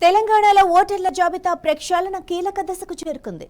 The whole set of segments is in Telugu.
తెలంగాణలో ఓటర్ల జాబితా ప్రక్షాళన కీలక దశకు చేరుకుంది.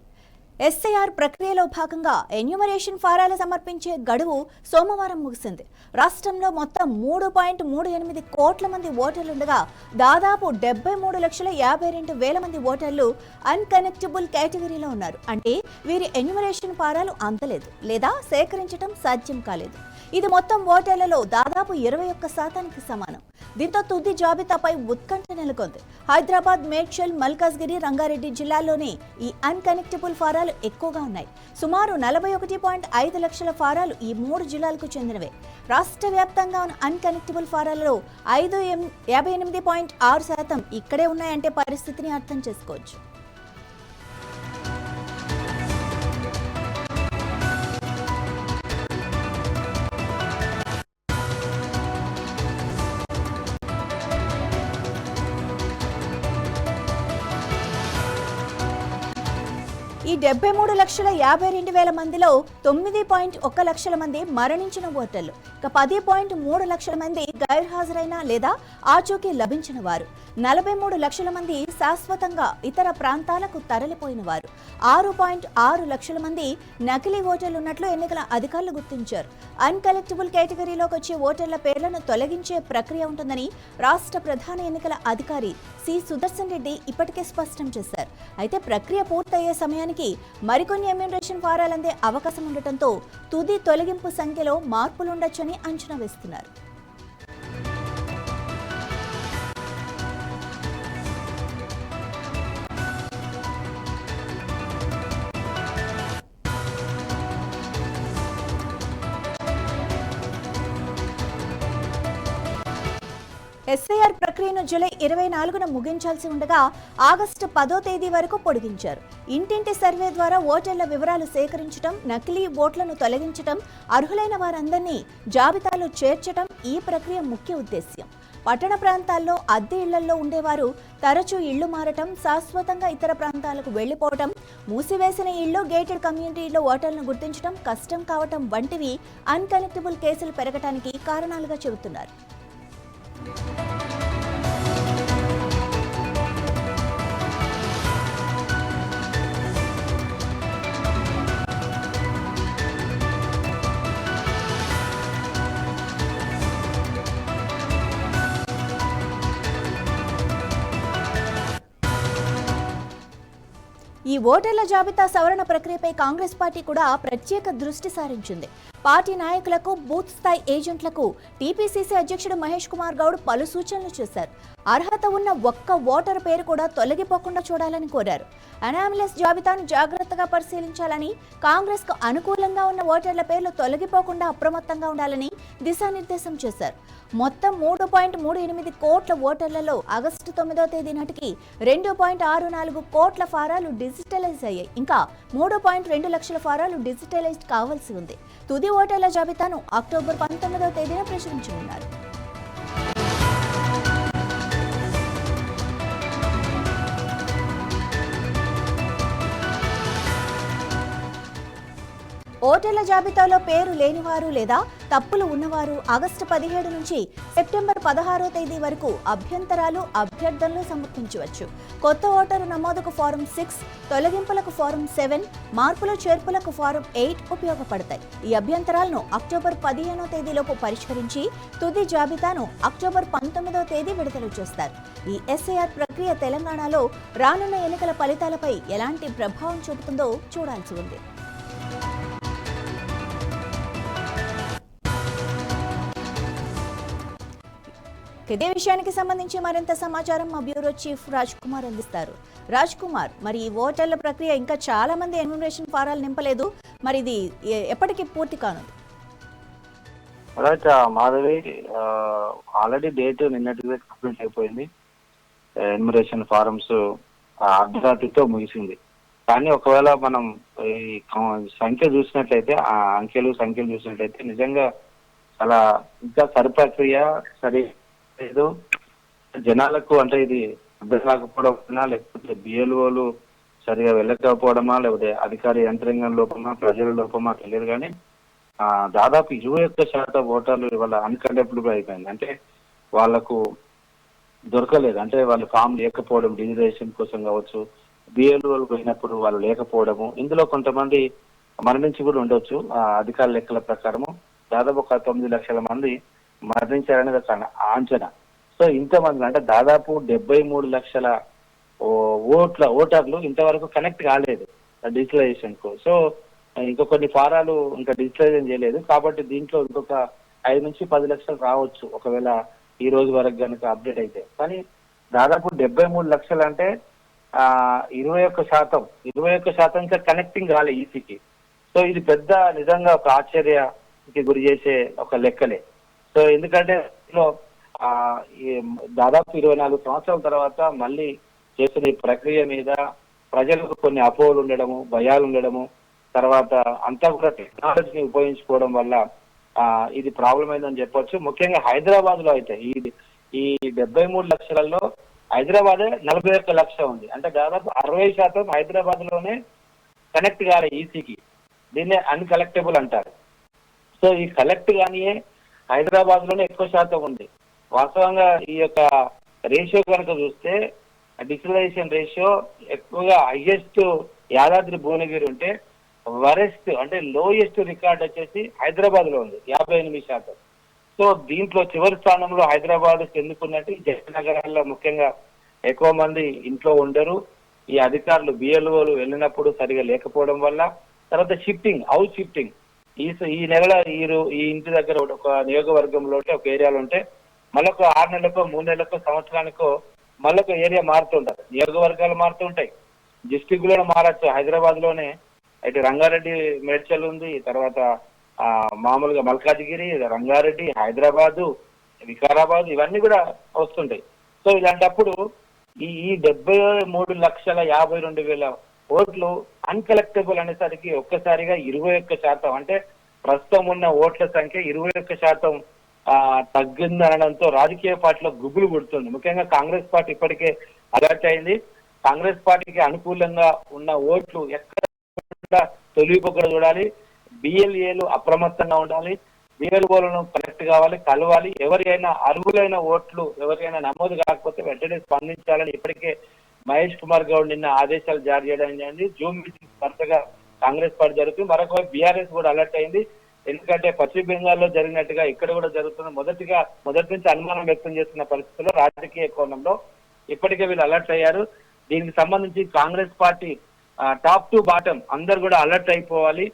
ఎస్ఐఆర్ ప్రక్రియలో భాగంగా ఎన్యూమరేషన్ ఫారాలు సమర్పించే గడువు సోమవారం ముగిసింది. రాష్ట్రంలో మొత్తం 3.38 కోట్ల మంది ఓటర్లుండగా దాదాపు 73,52,000 మంది ఓటర్లు అన్కనెక్టబుల్ కేటగిరీలో ఉన్నారు. అంటే వీరి ఎన్యూమరేషన్ ఫారాలు అందలేదు లేదా సేకరించడం సాధ్యం కాలేదు. ఇది మొత్తం ఓటర్లలో దాదాపు 21% సమానం. దీంతో తుది జాబితాపై ఉత్కంఠ నెలకొంది. హైదరాబాద్, మేడ్చల్, మల్కాజ్గిరి, రంగారెడ్డి జిల్లాల్లోనే ఈ అన్కనెక్టబుల్ ఫారాలు ఎక్కువగా ఉన్నాయి. సుమారు 41.5 లక్షల ఫారాలు ఈ 3 జిల్లాలకు చెందినవే. రాష్ట్ర వ్యాప్తంగా ఉన్న అన్కనెక్టబుల్ ఫారాలలో 58.6% ఇక్కడే ఉన్నాయంటే పరిస్థితిని అర్థం చేసుకోవచ్చు. ఈ 73,52,000 మందిలో 9.1 లక్షల మంది మరణించిన ఓటర్లు, ఇక 10.3 లక్షల మంది గైర్హాజరైన లేదా ఆచూకీ లభించిన వారు, 43 లక్షల మంది శాశ్వతంగా ఇతర ప్రాంతాలకు తరలిపోయిన వారు, 6.6 లక్షల మంది నకిలీ ఓటర్లు ఉన్నట్లు ఎన్నికల అధికారులు గుర్తించారు. అన్కలెక్టబుల్ కేటగిరీలోకి వచ్చే ఓటర్ల పేర్లను తొలగించే ప్రక్రియ ఉంటుందని రాష్ట్ర ప్రధాన ఎన్నికల అధికారి సి సుదర్శన్ రెడ్డి ఇప్పటికే స్పష్టం చేశారు. అయితే ప్రక్రియ పూర్తయ్యే సమయానికి మరికొన్ని ఎన్యూమరేషన్ ఫారాలు అందే అవకాశం ఉండటంతో తుది తొలగింపు సంఖ్యలో మార్పులుండొచ్చని అంచనా వేస్తున్నారు. ఎస్ఐఆర్ ప్రక్రియను జూలై 24న ముగించాల్సి ఉండగా ఆగస్టు 10వ తేదీ వరకు పొడిగించారు. ఇంటింటి సర్వే ద్వారా ఓటర్ల వివరాలు సేకరించడం, నకిలీ ఓట్లను తొలగించడం, అర్హులైన వారందరినీ జాబితాలో చేర్చడం ఈ ప్రక్రియ ముఖ్య ఉద్దేశ్యం. పట్టణ ప్రాంతాల్లో అద్దె ఇళ్లలో ఉండేవారు తరచూ ఇళ్లు మారటం, శాశ్వతంగా ఇతర ప్రాంతాలకు వెళ్లిపోవటం, మూసివేసిన ఇళ్లు, గేటెడ్ కమ్యూనిటీలో ఓటర్లను గుర్తించడం కష్టం కావటం వంటివి అన్కనెక్టబుల్ కేసులు పెరగటానికి కారణాలుగా చెబుతున్నారు. ఈ ఓటర్ల జాబితా సవరణ ప్రక్రియపై కాంగ్రెస్ పార్టీ కూడా ప్రత్యేక దృష్టి సారించింది. పార్టీ నాయకులకు, బూత్ స్థాయి ఏజెంట్లకు టీపీసీసీ అధ్యక్షుడు మహేష్ కుమార్ గౌడ్ పలు సూచనలు చేశారు. అర్హత ఉన్న ఒక్క ఓటర్ పేరు కూడా తొలగిపోకుండా చూడాలని కోరారు. అనామలస్ జాబితాను జాగ్రత్తగా పరిశీలించాలని, కాంగ్రెస్ కు అనుకూలంగా ఉన్న ఓటర్ల పేర్లు తొలగిపోకుండా అప్రమత్తంగా ఉండాలని దిశానిర్దేశం చేశారు. మొత్తం 3.38 కోట్ల ఓటర్లలో ఆగస్టు 9వ తేదీ నాటికి 2.64 కోట్ల ఫారాలు డిజిటలైజ్ అయ్యాయి. ఇంకా 3.2 లక్షల ఫారాలు డిజిటలైజ్ కావాల్సి ఉంది. తుది ఓటర్ల జాబితాను అక్టోబర్ 19వ తేదీన ప్రచురించనున్నారు. ఓటర్ల జాబితాలో పేరు లేనివారు లేదా తప్పులు ఉన్నవారు ఆగస్టు 17 నుంచి సెప్టెంబర్ 16వ తేదీ వరకు అభ్యంతరాలు, అభ్యర్థనలు సమర్పించవచ్చు. కొత్త ఓటరు నమోదుకు ఫారం 6, తొలగింపులకు ఫారం 7, మార్పులు చేర్పులకు ఫారం 8 ఉపయోగపడతాయి. ఈ అభ్యంతరాలను అక్టోబర్ 15వ తేదీలోపు పరిష్కరించి తుది జాబితాను అక్టోబర్ 19వ తేదీ విడుదల చేస్తారు. ఈ ఎస్ఐఆర్ ప్రక్రియ తెలంగాణలో రానున్న ఎన్నికల ఫలితాలపై ఎలాంటి ప్రభావం చూపుతుందో చూడాల్సి ఉంది. ఇదే విషయానికి సంబంధించి మరింత సమాచారం మా బ్యూరో చీఫ్ రాజ్ కుమార్ అందిస్తారు. రాజ్ కుమార్, మరి ఈ ఓటర్ల ప్రక్రియ ఇంకా చాలా మంది ఎన్యూమరేషన్ ఫారాలు నింపలేదు, మరి ఇది ఎప్పటికి పూర్తి కానుంది? మాధవి, ఆల్రెడీ డేట్ నిన్నటిగా కంప్లీట్ అయిపోయింది. ఎన్యూమరేషన్ ఫారమ్స్ అర్ధరాత్రితో ముగిసింది. కానీ ఒకవేళ మనం ఈ సంఖ్య చూసినట్లయితే, ఆ సంఖ్యలు చూసినట్లయితే నిజంగా చాలా ఇంకా ప్రక్రియ సరి లేదు. జనాలకు అంటే ఇది అర్థం కాకపోవడమా, లేకపోతే బిఎల్ఓలు సరిగా వెళ్ళకపోవడమా, లేకపోతే అధికార యంత్రాంగం లోపమా, ప్రజల లోపమా తెలియదు. కానీ దాదాపు 21% ఓటర్లు ఇవాళ అన్కండక్టబుల్ అయిపోయింది. అంటే వాళ్లకు దొరకలేదు. అంటే వాళ్ళు ఫామ్ లేకపోవడం, డిజిటలైజేషన్ కోసం కావచ్చు, బిఎల్ఓలు పోయినప్పుడు వాళ్ళు లేకపోవడము, ఇందులో కొంతమంది మరణించి కూడా ఉండొచ్చు. ఆ అధికార లెక్కల ప్రకారము దాదాపు ఒక 9 లక్షల మంది మరణించారనేది ఒక అంచనా. సో ఇంతమంది అంటే దాదాపు 73 లక్షల ఓటర్లు ఇంతవరకు కనెక్ట్ కాలేదు డిజిటలైజేషన్ కు. సో ఇంకా కొన్ని ఫారాలు ఇంకా డిజిటలైజేషన్ చేయలేదు, కాబట్టి దీంట్లో ఇంకొక 5 నుంచి 10 లక్షలు రావచ్చు ఒకవేళ ఈ రోజు వరకు కనుక అప్డేట్ అయితే. కానీ దాదాపు 73 లక్షలు అంటే 21% ఇంకా కనెక్టింగ్ కాలే ఈసీకి. సో ఇది పెద్ద నిజంగా ఒక ఆశ్చర్యకి గురి చేసే ఒక లెక్కలే. సో ఎందుకంటే దాదాపు 24 సంవత్సరాల తర్వాత మళ్ళీ చేసిన ఈ ప్రక్రియ మీద ప్రజలకు కొన్ని అపోహలు ఉండడము, భయాలు ఉండడము, తర్వాత అంతా కూడా టెక్నాలజీని ఉపయోగించుకోవడం వల్ల ఇది ప్రాబ్లం అయిందని చెప్పొచ్చు. ముఖ్యంగా హైదరాబాద్ లో అయితే ఈ 73 లక్షలలో హైదరాబాద్ 41 లక్ష ఉంది. అంటే దాదాపు 60% హైదరాబాద్ లోనే కనెక్ట్ కాలే ఈసీకి. దీన్నే అన్కలెక్టబుల్ అంటారు. సో ఈ కలెక్ట్ కానీ హైదరాబాద్ లోనే ఎక్కువ శాతం ఉంది. వాస్తవంగా ఈ యొక్క రేషియో కనుక చూస్తే డిజిటలైజేషన్ రేషియో ఎక్కువగా హైయెస్ట్ యాదాద్రి భువనగిరి ఉంటే, వరెస్ట్ అంటే లోయెస్ట్ రికార్డ్ వచ్చేసి హైదరాబాద్ లో ఉంది 58%. సో దీంట్లో చివరి స్థానంలో హైదరాబాద్ చెందుకున్నట్టు జగన్ నగరాల్లో ముఖ్యంగా ఎక్కువ మంది ఇంట్లో ఉండరు. ఈ అధికారులు బిఎల్ఓలు వెళ్ళినప్పుడు సరిగా లేకపోవడం వల్ల, తర్వాత హౌస్ షిఫ్టింగ్ ఈ నెల ఈ ఇంటి దగ్గర ఒక నియోజకవర్గంలో ఒక ఏరియాలో ఉంటే మళ్ళీ ఒక 6 నెలలకో 3 నెలలకో సంవత్సరానికో మళ్ళీ ఒక ఏరియా మారుతుంటారు. నియోజకవర్గాలు మారుతుంటాయి, డిస్టిక్ కూడా మారచ్చు. హైదరాబాద్ లోనే అయితే రంగారెడ్డి మేడ్చల్ ఉంది, తర్వాత మామూలుగా మల్కాజిగిరి, రంగారెడ్డి, హైదరాబాదు, వికారాబాద్ ఇవన్నీ కూడా వస్తుంటాయి. సో ఇలాంటప్పుడు ఈ 73,52,000 ఓట్లు అన్కలెక్టబుల్ అనేసరికి ఒక్కసారిగా 21%, అంటే ప్రస్తుతం ఉన్న ఓట్ల సంఖ్య 21% తగ్గింది అనడంతో రాజకీయ పార్టీలో గుబులు పుడుతుంది. ముఖ్యంగా కాంగ్రెస్ పార్టీ ఇప్పటికే అలర్ట్ అయింది. కాంగ్రెస్ పార్టీకి అనుకూలంగా ఉన్న ఓట్లు ఎక్కడ తొలిగిపోకుండా చూడాలి. బిఎల్ఏలు అప్రమత్తంగా ఉండాలి, బిఎల్ఓలను కనెక్ట్ కావాలి, కలవాలి. ఎవరైనా అర్హులైన ఓట్లు ఎవరికైనా నమోదు కాకపోతే వెంటనే స్పందించాలని ఇప్పటికే మహేష్ కుమార్ గౌడ్ నిన్న ఆదేశాలు జారీ చేయడం జరిగింది. జూమ్ మీటింగ్ వరుసగా కాంగ్రెస్ పార్టీ జరుగుతుంది. మరొక బీఆర్ఎస్ కూడా అలర్ట్ అయింది. ఎందుకంటే పశ్చిమ బెంగాల్లో జరిగినట్టుగా ఇక్కడ కూడా జరుగుతున్న మొదటి నుంచి అనుమానం వ్యక్తం చేస్తున్న పరిస్థితుల్లో రాజకీయ కోణంలో ఇప్పటికే వీళ్ళు అలర్ట్ అయ్యారు. దీనికి సంబంధించి Congress party top to bottom అందరు కూడా అలర్ట్ అయిపోవాలి.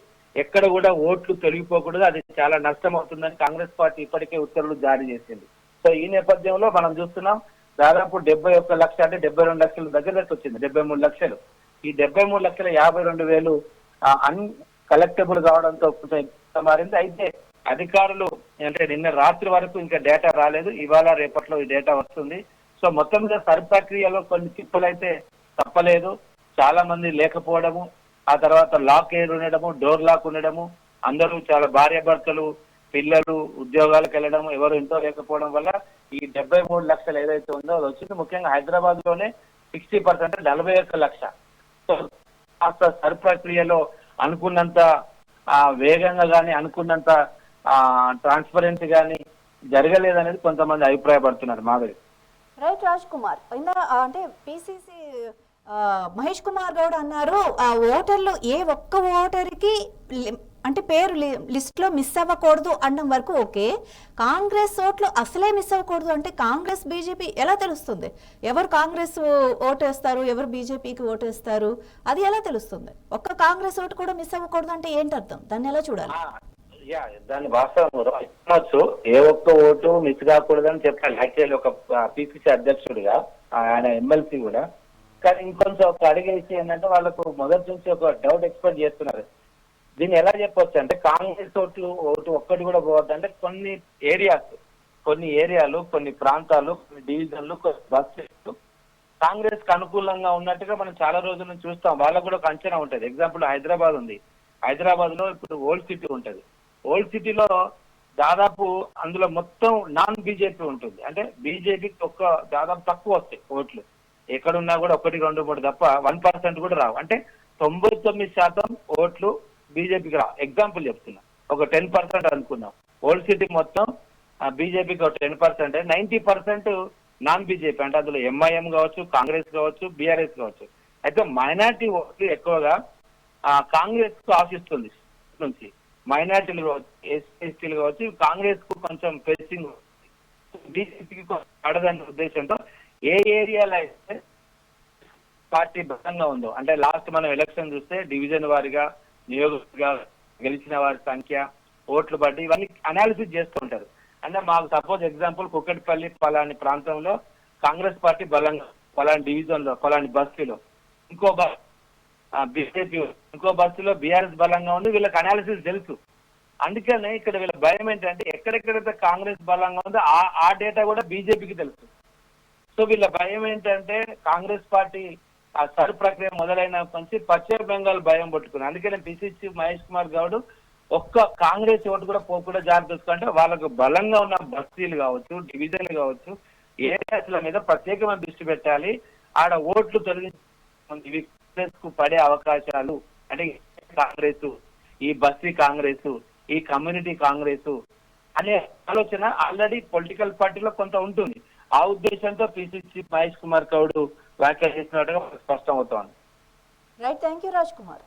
ఎక్కడ కూడా ఓట్లు తొలగిపోకూడదు, అది చాలా నష్టం అవుతుందని కాంగ్రెస్ పార్టీ ఇప్పటికే ఉత్తర్వులు జారీ చేసింది. సో ఈ నేపథ్యంలో మనం చూస్తున్నాం దాదాపు 71 లక్ష అంటే 72 లక్షల దగ్గరకు వచ్చింది. 73 లక్షలు. ఈ 73,52,000 కలెక్టబుల్ కావడంతో కొంచెం మారింది. అయితే అధికారులు అంటే నిన్న రాత్రి వరకు ఇంకా డేటా రాలేదు, ఇవాళ రేపట్లో ఈ డేటా వస్తుంది. సో మొత్తం మీద సరి ప్రక్రియలో కొన్ని చిప్పులు అయితే తప్పలేదు. చాలా మంది లేకపోవడము, ఆ తర్వాత లాక్ ఎయిర్ ఉండడము, డోర్ లాక్ ఉండడము, అందరూ చాలా భార్యాభర్తలు పిల్లలు ఉద్యోగాలకు వెళ్ళడం, ఎవరు ఇంట్లో లేకపోవడం వల్ల ఈ 73 లక్షలు ఏదైతే ఉందో అది వచ్చింది. ముఖ్యంగా హైదరాబాద్ లోనే 60%, 41 లక్ష. సో కాస్త సరి ప్రక్రియలో అనుకున్నంత వేగంగా కానీ అనుకున్నంత ట్రాన్స్పరెన్సీ కానీ జరగలేదనేది కొంతమంది అభిప్రాయపడుతున్నారు. మాధవి రైట్ రాజ్ కుమార్, అంటే పిసిసి మహేష్ కుమార్ గౌడ్ అన్నారు ఆ ఓటర్లు ఏ ఒక్క ఓటర్కి అంటే పేరు లిస్ట్ లో మిస్ అవ్వకూడదు అనడం వరకు ఓకే, కాంగ్రెస్ ఓట్లు అసలే మిస్ అవ్వకూడదు అంటే కాంగ్రెస్ బీజేపీ ఎలా తెలుస్తుంది? ఎవరు కాంగ్రెస్ ఓటేస్తారు, ఎవరు బీజేపీకి ఓటేస్తారు, అది ఎలా తెలుస్తుంది? ఒక్క కాంగ్రెస్ ఓటు కూడా మిస్ అవ్వకూడదు అంటే ఏంటి అర్థం? దాన్ని ఎలా చూడాలి? దాన్ని వాస్తవం ఏ ఒక్క ఓటు మిస్ కాకూడదని చెప్పాలి యాక్చువల్లీ ఒక పిసిసి అధ్యక్షుడిగా, ఆయన ఎమ్మెల్సీ కూడా. కానీ ఇంకొంచెం ఒక అడిగేసి ఏంటంటే వాళ్ళకు మొదటి నుంచి ఒక డౌట్ ఎక్స్ప్రెస్ చేస్తున్నారు. దీన్ని ఎలా చెప్పొచ్చు అంటే కాంగ్రెస్ ఓటు ఒక్కటి కూడా పోవద్దు అంటే కొన్ని ఏరియాలు, కొన్ని ప్రాంతాలు, కొన్ని డివిజన్లు, కొన్ని బస్సులు కాంగ్రెస్ కు అనుకూలంగా ఉన్నట్టుగా మనం చాలా రోజుల నుంచి చూస్తాం. వాళ్ళకు కూడా ఒక అంచనా ఉంటుంది. ఎగ్జాంపుల్ హైదరాబాద్ ఉంది, హైదరాబాద్ లో ఇప్పుడు ఓల్డ్ సిటీ ఉంటుంది. ఓల్డ్ సిటీలో దాదాపు అందులో మొత్తం నాన్ బీజేపీ ఉంటుంది. అంటే బీజేపీకి దాదాపు తక్కువ వస్తాయి ఓట్లు. ఎక్కడున్నా కూడా 1, 2, 3 తప్ప 1% కూడా రావు. అంటే 99% ఓట్లు బీజేపీకి రావు. ఎగ్జాంపుల్ చెప్తున్నా, ఒక 10% అనుకున్నాం. ఓల్డ్ సిటీ మొత్తం బీజేపీకి ఒక 10%, 90% నాన్ బీజేపీ అంటే అందులో ఎంఐఎం కావచ్చు, కాంగ్రెస్ కావచ్చు, బీఆర్ఎస్ కావచ్చు. అయితే మైనార్టీ ఓట్లు ఎక్కువగా కాంగ్రెస్ కు ఆశిస్తుంది నుంచి. మైనార్టీలు కావచ్చు, ఎస్సీలు కావచ్చు, కాంగ్రెస్ కు కొంచెం ఫెన్సింగ్, బీజేపీకి పడదనే ఉద్దేశంతో ఏ ఏరియాలో అయితే పార్టీ బలంగా ఉందో, అంటే లాస్ట్ మనం ఎలక్షన్ చూస్తే డివిజన్ వారిగా, నియోజకవర్గ గెలిచిన వారి సంఖ్య, ఓట్లు బట్టి ఇవన్నీ అనాలిసిస్ చేస్తుంటారు. అంటే మాకు సపోజ్ ఎగ్జాంపుల్ కుక్కటిపల్లి పలాని ప్రాంతంలో కాంగ్రెస్ పార్టీ బలంగా, పలాని డివిజన్ లో, పలాని బస్తీలో, ఇంకో బీజేపీ, ఇంకో బస్తీలో బీఆర్ఎస్ బలంగా ఉంది. వీళ్ళకి అనాలిసిస్ తెలుసు. అందుకనే ఇక్కడ వీళ్ళ భయం ఏంటంటే ఎక్కడెక్కడైతే కాంగ్రెస్ బలంగా ఉందో ఆ డేటా కూడా బీజేపీకి తెలుసు. సో వీళ్ళ భయం ఏంటంటే కాంగ్రెస్ పార్టీ ఆ సర్ ప్రక్రియ మొదలైనప్పటి నుంచి పశ్చిమ బెంగాల్ భయం పట్టుకుంది. అందుకనే పిసిసి మహేష్ కుమార్ గౌడ్ ఒక్క కాంగ్రెస్ ఓటు కూడా పోకుండా జాగ్రత్త చూసుకుంటే వాళ్ళకు బలంగా ఉన్న బస్తీలు కావచ్చు, డివిజన్లు కావచ్చు, ఏరియాస్ల మీద ప్రత్యేకమైన దృష్టి పెట్టాలి. ఆడ ఓట్లు తొలగించి కాంగ్రెస్ కు పడే అవకాశాలు, అంటే కాంగ్రెస్, ఈ బస్తీ కాంగ్రెస్, ఈ కమ్యూనిటీ కాంగ్రెస్ అనే ఆలోచన ఆల్రెడీ పొలిటికల్ పార్టీలో కొంత ఉంటుంది. ఆ ఉద్దేశంతో పిసిసి మహేష్ కుమార్ గౌడ్ వ్యాఖ్యలు చేసినట్టుగా స్పష్టం అవుతోంది. Right, thank you Raj Kumar.